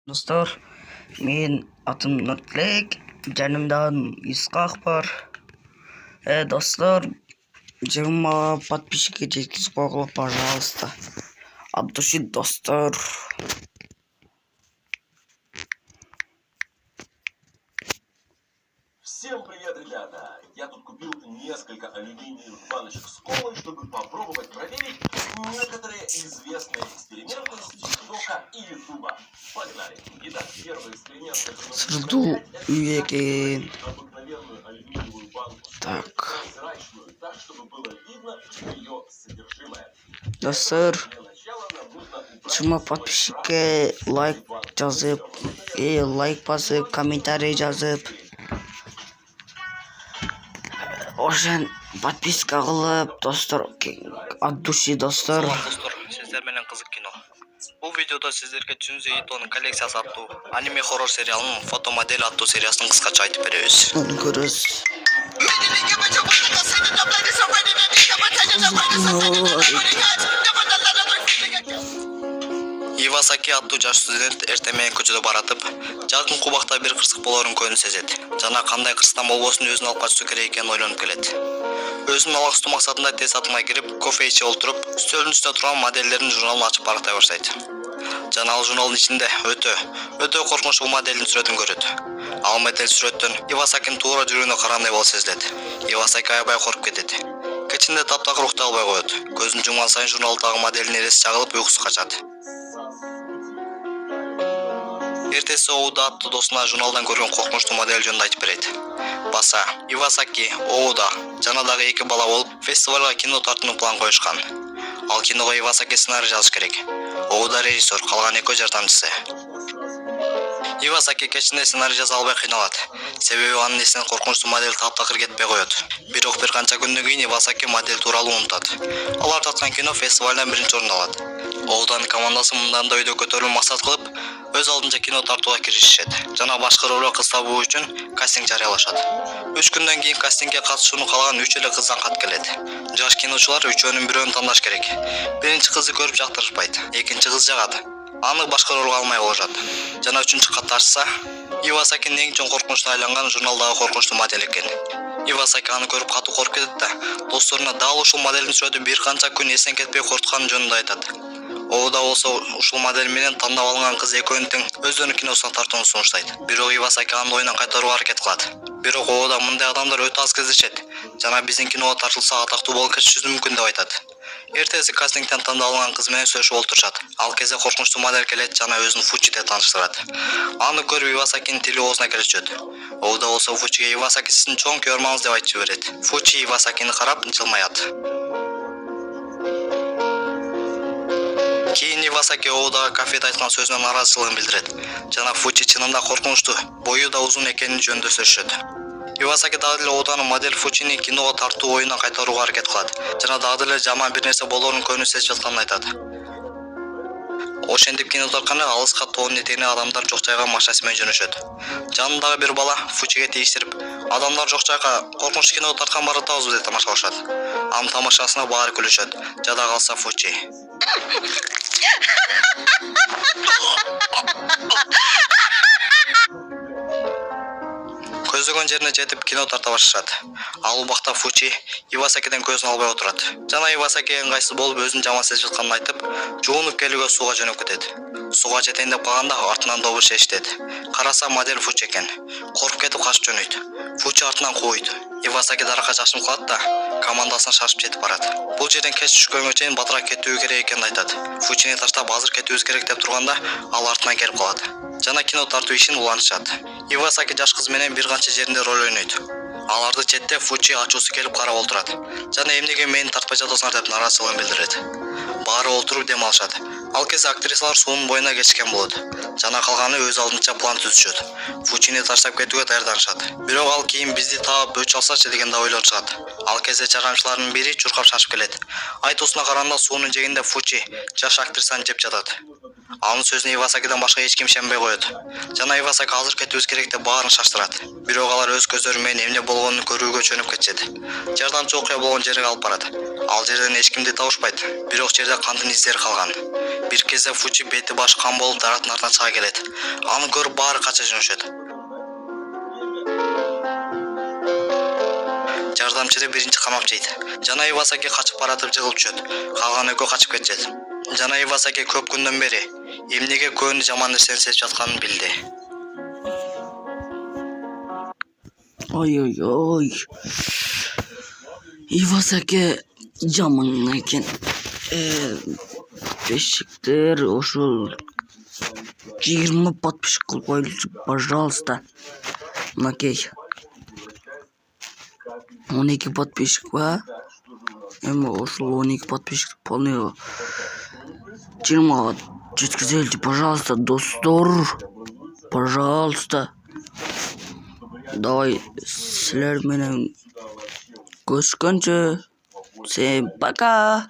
Dostlar, men atım Nurtlek, жанымдан Исқақ бар. Достар, 20 подписчикке жеткізіп қойғыла, пожалуйста. От души, достар. Всем привет, ребята! Я тут купил несколько алюминиевых баночек с колой, чтобы попробовать проверить некоторые известные эксперименты с ТикТока и Ютуба. Погнали! Итак, первый эксперимент, Сырду екен. обыкновенную алюминиевую банку Так. прозрачную, так, чтобы было видно ее содержимое. Достар, Для начала нам нужно убрать 20 подписчикке лайк жазып, лайк басып, комментарий жазып, ошен подписка кылып, достар, от души, достар. Достор, сиздер менен кызык кино. Бул видеодо сиздерге Чунзи Итонун коллекциясы аттуу аниме хоррор сериалынын фотомодель аттуу сериясын кыскача айтып беребиз. Onu көрөсүз. Ивасаки аттуу жаш студент эртең менен көчөдө баратып, жакын кубакта бир кырсык болоорун көңүл сезет. Жана кандай кырсыктан болбосун өзүн алып качуу керек экенин ойлонуп келет. Өзүнүн алаксытуу максатында тез атмай кирип, кофе ичип отуруп, стөлдүн үстүндө турган модельдердин журналын ачып барактай баштайт. Жана ал журналдын ичинде өтө коркунучтуу моделдин сүрөтүн көрөт. Ал модель сүрөттөн Ивасакинин туура жүрүүнү карагандай болуп сезилет. Ивасаки аябай коркуп кетет. Кечинде таптакыр уктап албай коет. Көзүн жумган сайын журналдагы моделдин эреси чагылып уйкусу качат. Эртеси Оуда аттуу досуна журналдан көргөн коркунучтуу модель жөнүндө айтып берет. Баса, Ивасаки, Оуда жана дагы 2 бала болуп, фестивалга кино тартууну план коюшкан. Ал киного Ивасаки сценарий жазыш керек. Оуда режиссер, калган 2 жардамчысы. Ивасаки кечинде сценарий жаза албай кыйналат. Себеби анын эсинен коркунучтуу модель таптакыр кетпей коет. Бирок бир канча күндөн кийин Ивасаки модель тууралуу унутат. Алар таткан кино фестивалдан 1-орунду алат. Оуданын командасы мындан да өйдө көтөрүлүү максат кылып, өз алдынча кино тартууга киришишет. Жана башкы ролго кыз табуу үчүн кастинг жарыялашат. 3 күндөн кийин кастингге катышууну каалаган 3 эле кыздан кат келет. Жаш киночулар үчөөнүн бирөөнү тандаш керек. Биринчи кызды көрүп жактырышпайт, экинчи кыз жагат. Аны башкы ролго алмай болушат. Жана 3-кат тартса, Ивасакинин эң чоң коркунучуна айланган журналдагы коркунучтуу модель экен. Ивасаки аны көрүп катуу коркуп кетет да, досторуна дал ушул модельдин сүрөтү бир канча күн эстен кетпей коркутканы жөнүндө айтат. Оуда болсо ушул модель менен тандап алынган кыз экөөнүн тең өздөрүнүн киносуна тартууну сунуштайт. Бирок Ивасаки анын оюнан кайтарууга аракет кылат. Бирок Оуда мындай адамдар өтө аз кездешет. Жана биздин киного тартылса атактуу болуп кетиши мүмкүн деп айтат. Эртеси кастингден тандап алынган кыз менен сүйлөшүп отурушат. Ал кезде коркунучтуу модель келет жана өзүн Фучи деп тааныштырат. Аны көрүп Ивасакинин тили оозуна келишет. Оуда болсо Фучиге Ивасаки сиздин чоң көрмаңыз деп айтып жиберет. Фучи Ивасакини карап жылмаят. Кийин Ивасаки Оудага кафеде айткан сөзүнө нааразычылыгын билдирет. Жана Фучи чынында коркунучтуу, бою да узун экенин жөнүндө сүйлөшөт. Ивасаки дагы эле Оуданын модель Фучини киного тартуу оюндан кайтарууга аракет кылат. Жана дагы эле жаман бир нерсе болоорун көрүнүп сезип жатканын айтат. Ошентип кино тартканда алыска тоонун этегине адамдар жок жайга машинасы менен жөнөшөт. Жанындагы бир бала Фучиге тийиштирип, адамдар жок жайга коркунучтуу кино тарткан баратабызбы деп тамашалашат. Анын тамашасына баары күлүшөт. Жада калса Фучи. Көзөгөн жерине жетип кино тарта башташат. Ал убакта Фучи Ивасакиден көзүн албай отурат. Жана Ивасаки ыңгайсыз болуп өзүн жаман сезип жатканын айтып, жуунуп келүүгө сууга жөнөп кетет. Сууга жетейин деп калганда артынан добуш эшитет. Караса модель Фучи экен. Коркуп кетип качып жөнөйт. Фучи артынан кууйт. Ивасаки даракка жашынып калат да, командасына шашып жетип барат. Бул жерден кеч түшкөнгө чейин батыраак кетүү керек экенин айтат. Фучини таштап азыр кетүүбүз керек деп турганда, ал артынан келип калат. Жана кино тартуу ишин улантышат. Ивасаки жаш кыз менен бир канча жеринде роль ойнойт. Аларды четте Фучи ачуусу келип карап отурат. Жана эмнеге мени тартпай жатасыңар деп нааразычылыгын билдирет. Баары отуруп дем алышат. Ал кезде актрисалар суунун боюна кетишкен болот. Жана калганы өз алдынча план түзүшөт. Фучини таштап кетүүгө даярданышат. Бирок ал кийин бизди таап өч алсачы деген да ойлор чыгат. Ал кезде жаранчылардын бири чуркап шашып келет. Айтуусуна караганда суунун жээгинде Фучи жаш актрисаны жеп жатат. Анын сөзүнө Ивасакиден башка эч ким ишенбей коет. Жана Ивасаки азыр кетибиз керек деп баарын шаштырат. Бирок алар өз көздөрү менен эмне болгонун көрүүгө чөнүп кетишет. Жардамчы окуя болгон жерге алып барат. Ал жерден эч кимди табышпайт. Бирок жерде кандын издери калган. Бир кезде Фучи бети башы кан болуп дараттын артынан чыга келет. Аны көрүп баары кача жөнөшөт. Жардамчыды биринчи камап жейт. Жана Ивасаки качып баратып жыгылып түшөт. Калган экөө качып кетет. Жана Ивасаки көп күндөн бери эмнеге көөнү жаман нерсени сезип жатканын билди. Ой. Ивасаки жаман экен. Бешиктер ошол 20 подписчик кылып коюлчу, пожалуйста. Макей. 12 подписчик ба? Эми ошол 12 подписчик полный 20 жеткизеличи, пожалуйста, достор. Пожалуйста. Давай силер менен көрүшкөнчө. Всем пока.